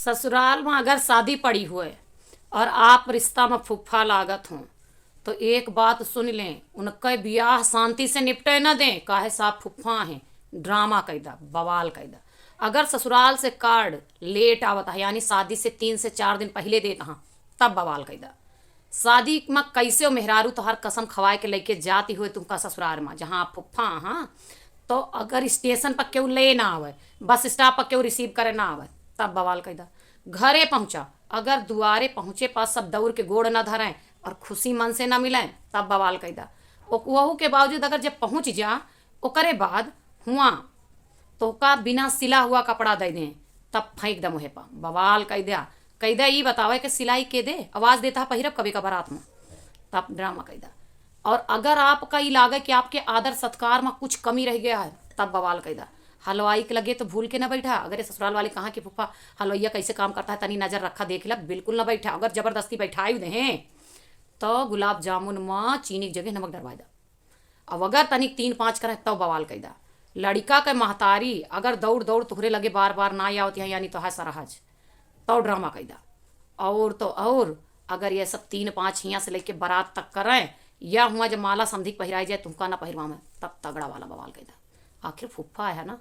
ससुराल में अगर शादी पड़ी हुए और आप रिश्ता में फूफा लागत हों तो एक बात सुन लें, उनका ब्याह शांति से निपटे न दें। काहे साहब फूफा हैं, ड्रामा कैदा, बवाल कैदा। अगर ससुराल से कार्ड लेट आवता है, यानी शादी से 3 से 4 दिन पहले देता हाँ, तब बवाल कैदा। शादी में कैसे हो मेहरारू तोहार कसम खवाए के लेके जाती हुए तुमका ससुराल में जहाँ आप फुफ्फा हाँ, तो अगर स्टेशन पर केहू ले ना आवे, बस स्टॉप पर केहू रिसीव करे ना आवे, तब बवाल कैदा। घरे पहुंचा, अगर दुआरे पहुंचे पास सब दौड़ के गोड़ न धरें और खुशी मन से न मिलें, तब बवाल कैदा। वहू के बावजूद अगर जब पहुंच जा ओकरे बाद हुआ तो का बिना सिला हुआ कपड़ा दे दें, तब फेंक दम मुहे पा, बवाल कैदा। कैदा ये बतावे कि सिलाई के दे, आवाज़ देता पहिरब कभी कभार में, तब ड्रामा कैदा। और अगर आपका ये लागे कि आपके आदर सत्कार में कुछ कमी रह गया है, तब बवाल कैदा। हलवाई के लगे तो भूल के ना बैठा। अगर ये ससुराल वाले कहाँ कि फूफा हलवैया कैसे काम करता है तनी नजर रखा देख ला, बिल्कुल ना बैठा। अगर जबरदस्ती बैठाई दें तो गुलाब जामुन में चीनी की जगह नमक डलवा दा। अब अगर तनिक 3-5 करे तब बवाल कैदा। लड़का के महतारी अगर दौड़ दौड़ तुहरे लगे बार बार ना आवती है, यानी तो है सरहज, तो ड्रामा कैदा। और तो और अगर ये सब 3-5 हियाँ से लेके बारात तक करें, या हुआ जब माला समधी पहिराई जाए तुमका ना पहिरवा में, तब तगड़ा वाला बवाल कैदा। आखिर फूफा है ना।